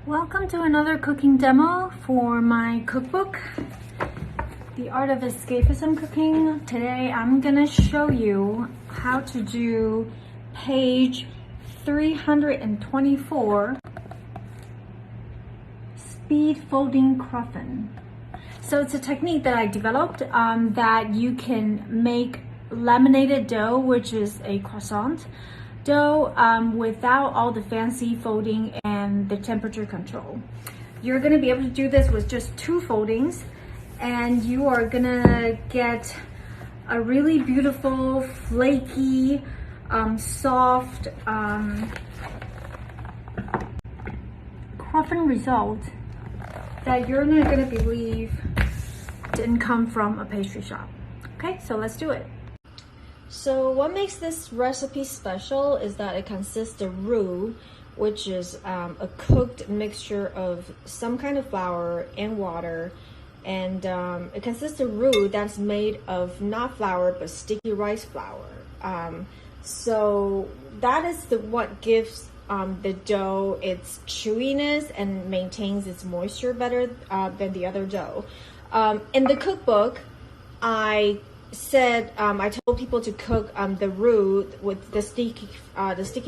Welcome to another cooking demo for my cookbook, The Art of Escapism Cooking. Today I'm gonna show you how to do page 324, speed folding cruffin. So it's a technique that I developed that you can make laminated dough, which is a croissant dough, without all the fancy folding and the temperature control. You're gonna be able to do this with just 2 foldings, and you are gonna get a really beautiful, flaky, soft cruffin result that you're not gonna believe didn't come from a pastry shop. Okay, so let's do it. So what makes this recipe special is that it consists of roux, which is a cooked mixture of some kind of flour and water, and it consists of roux that's made of not flour but sticky rice flour. So that is what gives the dough its chewiness and maintains its moisture better than the other dough. In the cookbook, I told people to cook the roux with the sticky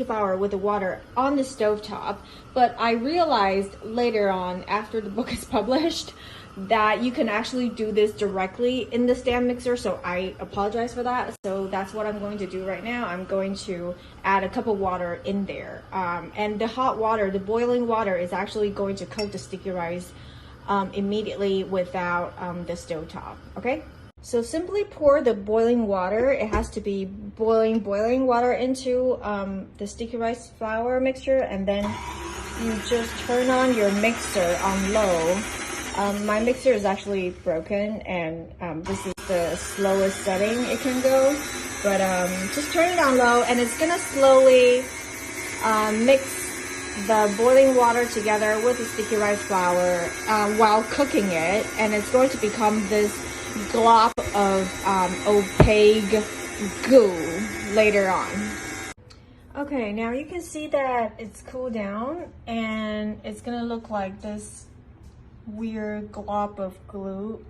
flour with the water on the stovetop, but I realized later on, after the book is published, that you can actually do this directly in the stand mixer, so I apologize for that. So that's what I'm going to do right now. I'm going to add a cup of water in there, and the hot water, the boiling water, is actually going to coat the sticky rice immediately without the stovetop. Okay? So simply pour the boiling water. It has to be boiling water into the sticky rice flour mixture, and then you just turn on your mixer on low. My mixer is actually broken, and this is the slowest setting it can go, but just turn it on low, and it's gonna slowly mix the boiling water together with the sticky rice flour while cooking it, and it's going to become this glob of opaque goo later on. Okay, now you can see that it's cooled down, and it's gonna look like this weird glob of glue.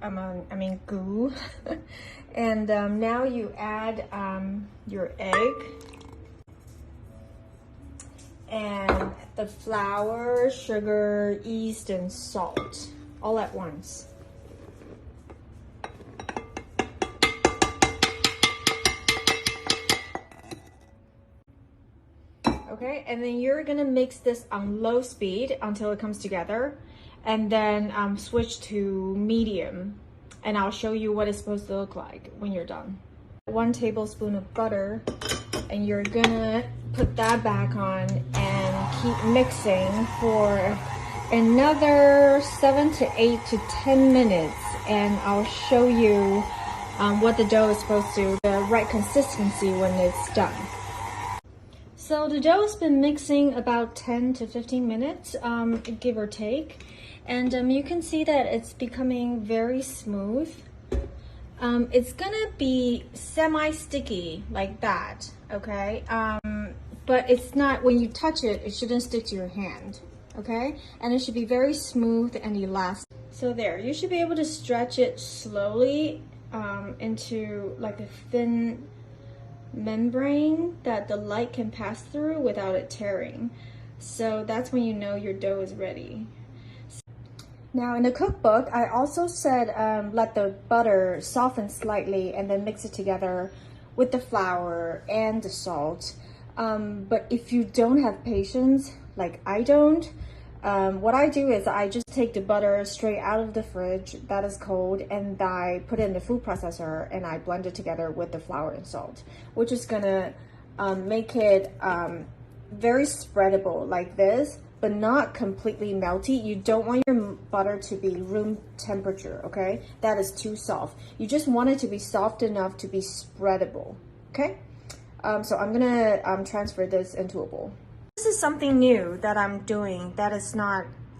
Goo. And now you add your egg and the flour, sugar, yeast, and salt all at once. Okay, and then you're gonna mix this on low speed until it comes together, and then switch to medium, and I'll show you what it's supposed to look like when you're done. 1 tablespoon of butter, and you're gonna put that back on and keep mixing for another 7 to 8 to 10 minutes, and I'll show you what the dough is supposed to, the right consistency when it's done. So the dough has been mixing about 10 to 15 minutes, give or take, and you can see that it's becoming very smooth. It's gonna be semi-sticky like that, okay? But it's not, when you touch it, it shouldn't stick to your hand, okay? And it should be very smooth and elastic. So there, you should be able to stretch it slowly into like a thin membrane that the light can pass through without it tearing. So that's when you know your dough is ready. Now in the cookbook, I also said let the butter soften slightly and then mix it together with the flour and the salt. But if you don't have patience, like I don't, what I do is I just take the butter straight out of the fridge that is cold, and I put it in the food processor, and I blend it together with the flour and salt, which is gonna make it very spreadable like this, but not completely melty. You don't want your butter to be room temperature, okay? That is too soft. You just want it to be soft enough to be spreadable, okay? So I'm gonna transfer this into a bowl. This is something new that I'm doing that is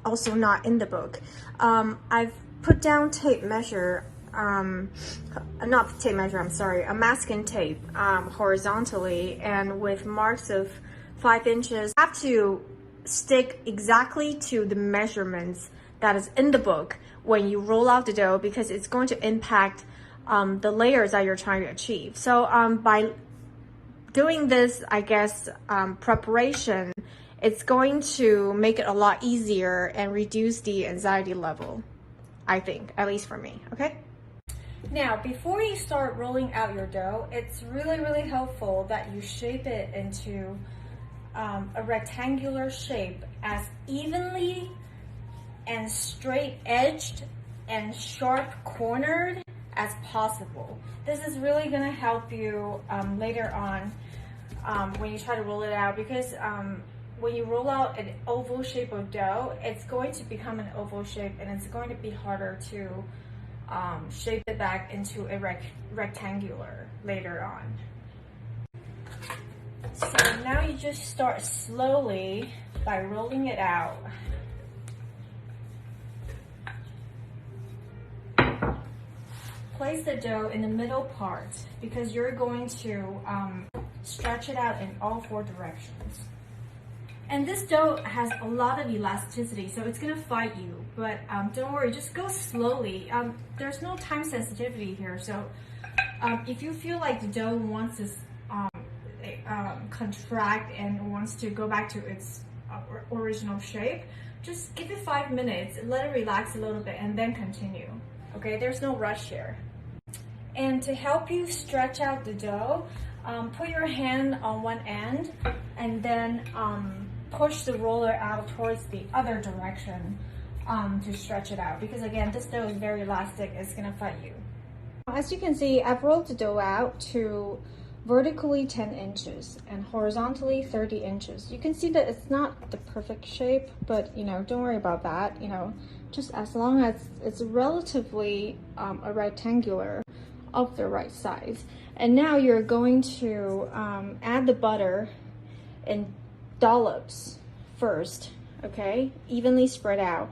also not in the book. I've put down tape measure, not tape measure, I'm sorry, a masking tape horizontally, and with marks of 5 inches. I have to stick exactly to the measurements that is in the book when you roll out the dough, because it's going to impact the layers that you're trying to achieve. So by doing this, I guess, preparation, it's going to make it a lot easier and reduce the anxiety level, I think, at least for me, okay? Now, before you start rolling out your dough, it's really, really helpful that you shape it into a rectangular shape, as evenly and straight edged and sharp cornered as possible. This is really gonna help you later on when you try to roll it out, because when you roll out an oval shape of dough, it's going to become an oval shape, and it's going to be harder to shape it back into a rectangular later on. So now you just start slowly by rolling it out. Place the dough in the middle part, because you're going to stretch it out in all 4 directions. And this dough has a lot of elasticity, so it's gonna fight you, but don't worry, just go slowly. There's no time sensitivity here, so if you feel like the dough wants to contract and wants to go back to its original shape, just give it 5 minutes, let it relax a little bit, and then continue. Okay, there's no rush here. And to help you stretch out the dough, put your hand on one end and then push the roller out towards the other direction to stretch it out, because again, this dough is very elastic, it's gonna fight you. As you can see, I've rolled the dough out to vertically 10 inches and horizontally 30 inches. You can see that it's not the perfect shape, but you know, don't worry about that. You know, just as long as it's relatively a rectangular of the right size. And now you're going to add the butter in dollops first, okay, evenly spread out,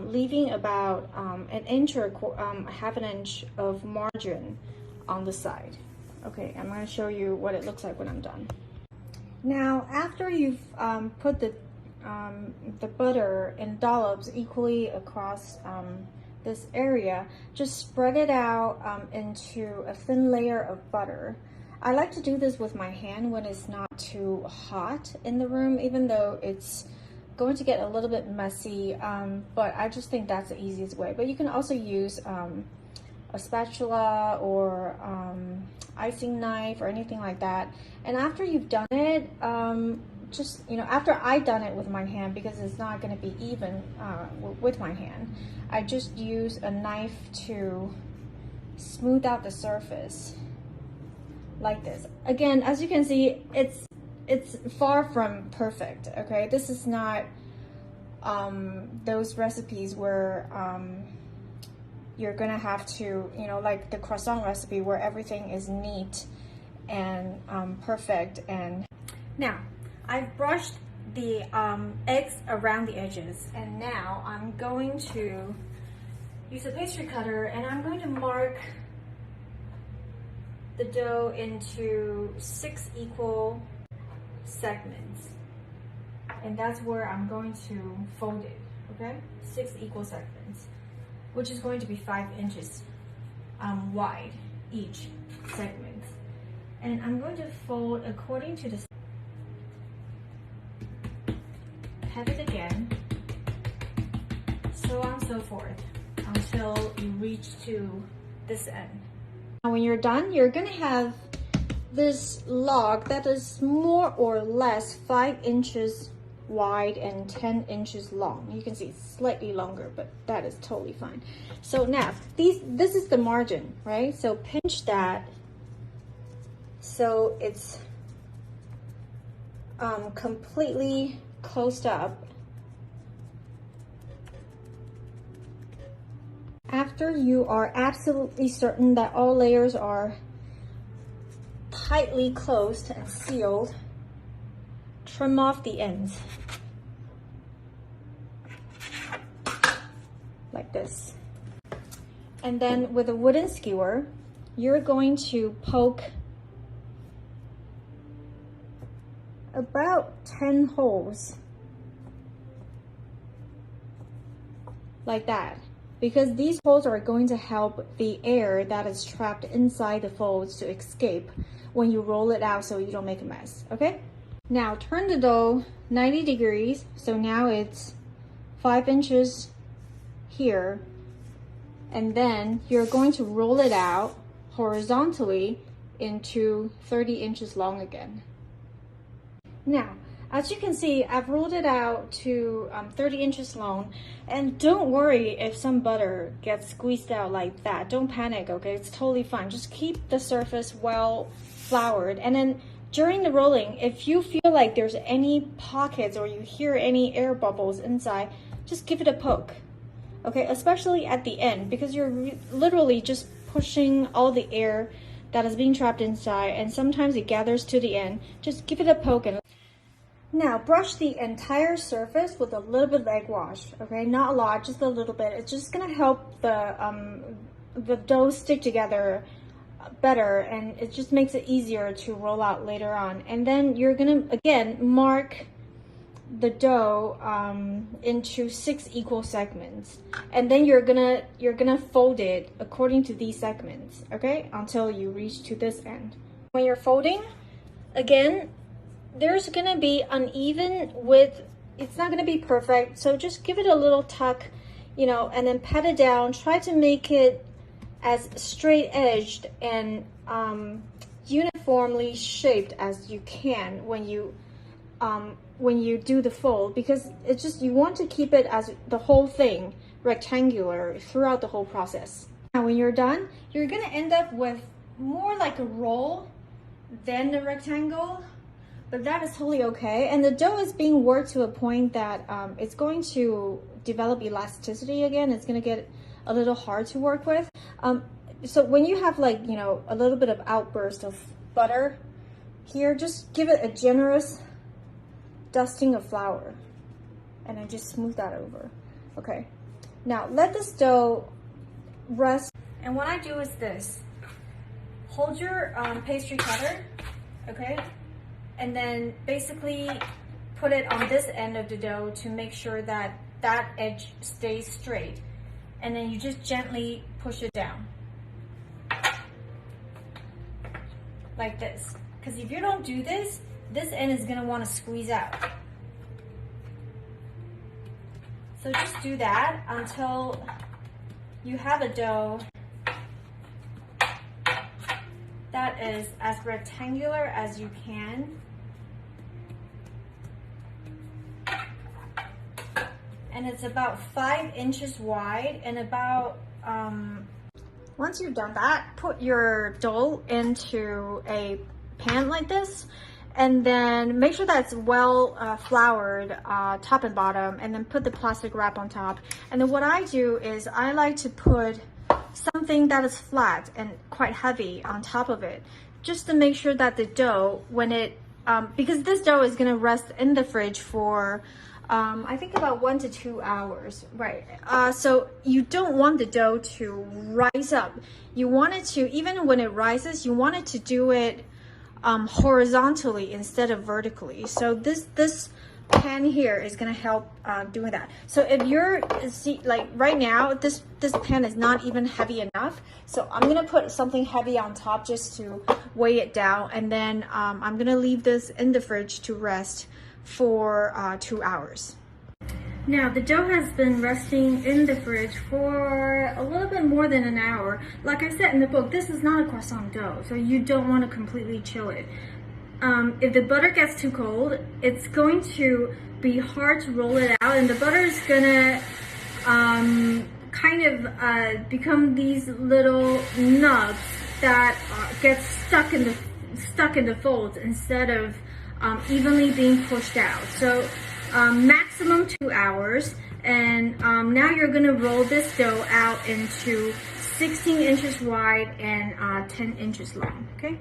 leaving about an inch or half an inch of margin on the side. Okay, I'm going to show you what it looks like when I'm done. Now, after you've put the butter in dollops equally across this area, just spread it out into a thin layer of butter. I like to do this with my hand when it's not too hot in the room, even though it's going to get a little bit messy, but I just think that's the easiest way. But you can also use a spatula or icing knife or anything like that. And after you've done it, just, you know, after I've done it with my hand, because it's not going to be even with my hand, I just use a knife to smooth out the surface like this. Again, as you can see, it's far from perfect, okay? This is not those recipes where you're gonna have to, you know, like the croissant recipe where everything is neat and perfect. And now I've brushed the eggs around the edges, and now I'm going to use a pastry cutter and I'm going to mark the dough into 6 equal segments, and that's where I'm going to fold it, okay? 6 equal segments, which is going to be 5 inches wide each segment. And I'm going to fold according to the, have it again, so on and so forth, until you reach to this end. Now when you're done, you're gonna have this log that is more or less 5 inches wide and 10 inches long. You can see it's slightly longer, but that is totally fine. So now this is the margin, right? So pinch that so it's completely closed up. After you are absolutely certain that all layers are tightly closed and sealed, trim off the ends like this. And then with a wooden skewer, you're going to poke about 10 holes like that, because these folds are going to help the air that is trapped inside the folds to escape when you roll it out so you don't make a mess, okay? Now turn the dough 90 degrees, so now it's 5 inches here, and then you're going to roll it out horizontally into 30 inches long again. Now, as you can see, I've rolled it out to 30 inches long, and don't worry if some butter gets squeezed out like that. Don't panic, okay? It's totally fine. Just keep the surface well floured, and then during the rolling, if you feel like there's any pockets or you hear any air bubbles inside, just give it a poke, okay? Especially at the end, because you're literally just pushing all the air that is being trapped inside, and sometimes it gathers to the end. Just give it a poke. And now brush the entire surface with a little bit of egg wash, okay? Not a lot, just a little bit. It's just gonna help the dough stick together better, and it just makes it easier to roll out later on. And then you're gonna again mark the dough into 6 equal segments, and then you're gonna fold it according to these segments, okay, until you reach to this end. When you're folding, again, there's gonna be uneven width. It's not gonna be perfect, so just give it a little tuck, you know, and then pat it down. Try to make it as straight edged and uniformly shaped as you can when you do the fold, because it's just, you want to keep it as the whole thing rectangular throughout the whole process. Now when you're done, you're gonna end up with more like a roll than a rectangle, but that is totally okay. And the dough is being worked to a point that it's going to develop elasticity again. It's gonna get a little hard to work with. So when you have, like, you know, a little bit of outburst of butter here, just give it a generous dusting of flour, and then just smooth that over. Okay, now let this dough rest. And what I do is this: hold your pastry cutter, okay, and then basically put it on this end of the dough to make sure that that edge stays straight, and then you just gently push it down like this, because if you don't do this, this end is gonna want to squeeze out. So just do that until you have a dough that is as rectangular as you can. And it's about 5 inches wide, and about, once you've done that, put your dough into a pan like this, and then make sure that it's well floured top and bottom, and then put the plastic wrap on top. And then what I do is I like to put something that is flat and quite heavy on top of it, just to make sure that the dough, when it, because this dough is gonna rest in the fridge for I think about 1 to 2 hours, right? So you don't want the dough to rise up. You want it to, even when it rises, you want it to do it horizontally instead of vertically. So this pan here is gonna help doing that. So if you're, see, like right now, this pan is not even heavy enough. So I'm gonna put something heavy on top just to weigh it down, and then I'm gonna leave this in the fridge to rest for 2 hours. Now the dough has been resting in the fridge for a little bit more than an hour. Like I said in the book, this is not a croissant dough, so you don't want to completely chill it. If the butter gets too cold, it's going to be hard to roll it out, and the butter is gonna kind of become these little nubs that get stuck in the folds instead of evenly being pushed out. So maximum 2 hours, and now you're gonna roll this dough out into 16 inches wide and 10 inches long, okay?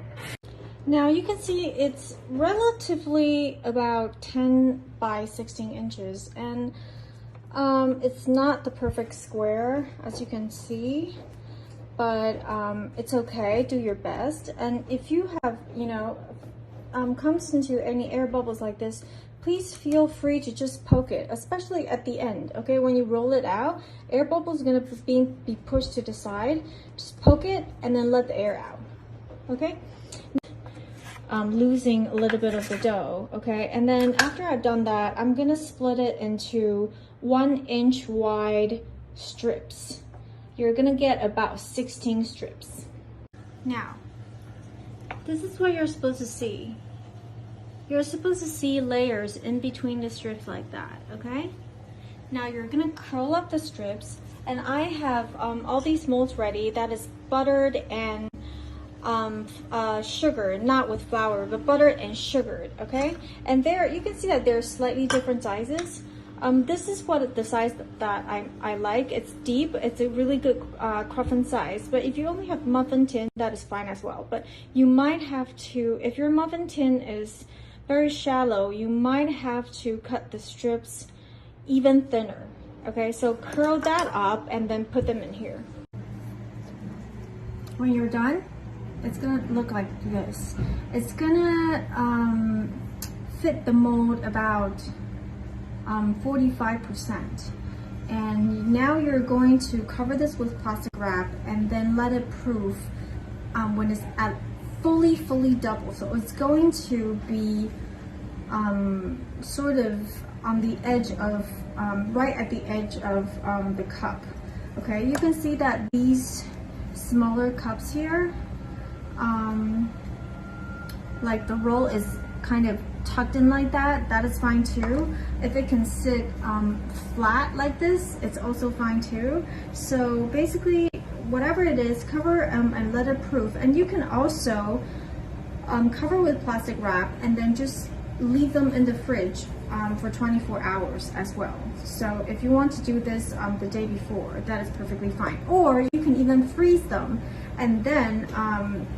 Now you can see it's relatively about 10 by 16 inches, and it's not the perfect square, as you can see, but it's okay, do your best. And if you have, you know, comes into any air bubbles like this, please feel free to just poke it, especially at the end, okay? When you roll it out, air bubbles are gonna be pushed to the side. Just poke it and then let the air out, okay? Losing a little bit of the dough, okay? And then after I've done that, I'm gonna split it into 1 inch wide strips. You're gonna get about 16 strips. Now, this is what you're supposed to see. You're supposed to see layers in between the strips like that, okay? Now you're gonna curl up the strips, and I have all these molds ready that is buttered and sugared, not with flour, but buttered and sugared, okay? And there, you can see that they're slightly different sizes. This is what the size that I like. It's deep. It's a really good cruffin size. But if you only have muffin tin, that is fine as well. But you might have to, if your muffin tin is very shallow, you might have to cut the strips even thinner. Okay, so curl that up and then put them in here. When you're done, it's gonna look like this. It's gonna fit the mold about 45%. And now you're going to cover this with plastic wrap and then let it proof when it's at fully double. So it's going to be sort of on the edge of, right at the edge of the cup. Okay, you can see that these smaller cups here, like the roll is kind of tucked in like that, that is fine too. If it can sit flat like this, it's also fine too. So basically, whatever it is, cover and let it proof. And you can also cover with plastic wrap and then just leave them in the fridge for 24 hours as well. So if you want to do this the day before, that is perfectly fine. Or you can even freeze them and then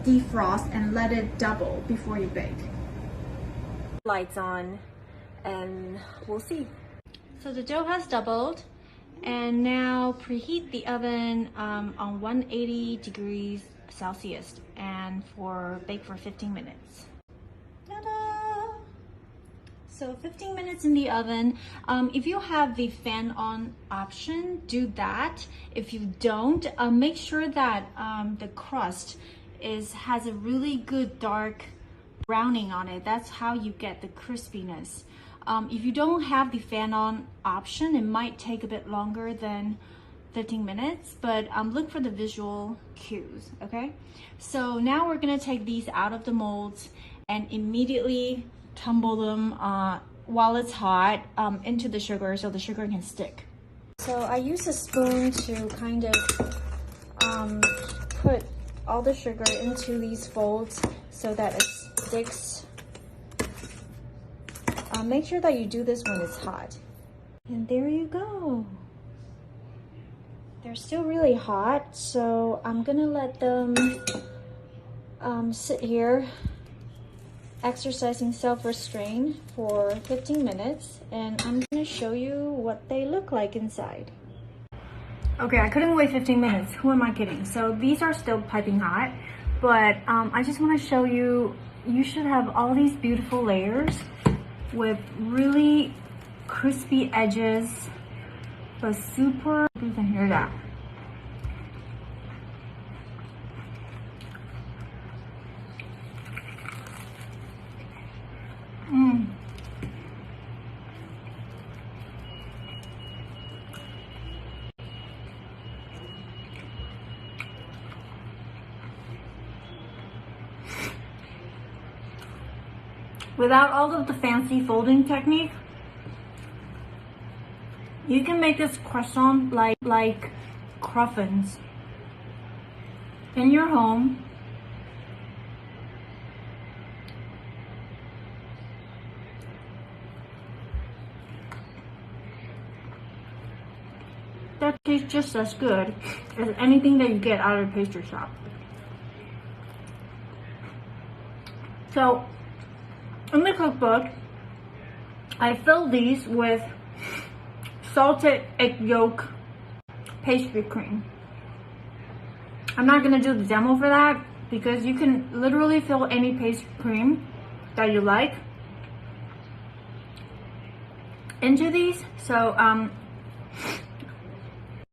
defrost and let it double before you bake. Lights on and we'll see. So the dough has doubled, and now preheat the oven on 180 degrees Celsius and bake for 15 minutes. Ta-da! So 15 minutes in the oven. If you have the fan on option, do that. If you don't, make sure that the crust has a really good dark browning on it. That's how you get the crispiness. If you don't have the fan on option, it might take a bit longer than 15 minutes, but look for the visual cues, okay? So now we're gonna take these out of the molds and immediately tumble them while it's hot into the sugar so the sugar can stick. So I use a spoon to kind of put all the sugar into these folds so that it sticks. Make sure that you do this when it's hot. And there you go. They're still really hot, so I'm gonna let them sit here exercising self-restraint for 15 minutes, and I'm gonna show you what they look like inside. Okay, I couldn't wait 15 minutes. Who am I kidding? So these are still piping hot, but I just want to show you, you should have all these beautiful layers with really crispy edges, but super, you can hear that. Without all of the fancy folding technique, you can make this croissant like CRUFFINS in your home. That tastes just as good as anything that you get out of a pastry shop. So, in the cookbook, I fill these with salted egg yolk pastry cream. I'm not gonna do the demo for that because you can literally fill any pastry cream that you like into these. So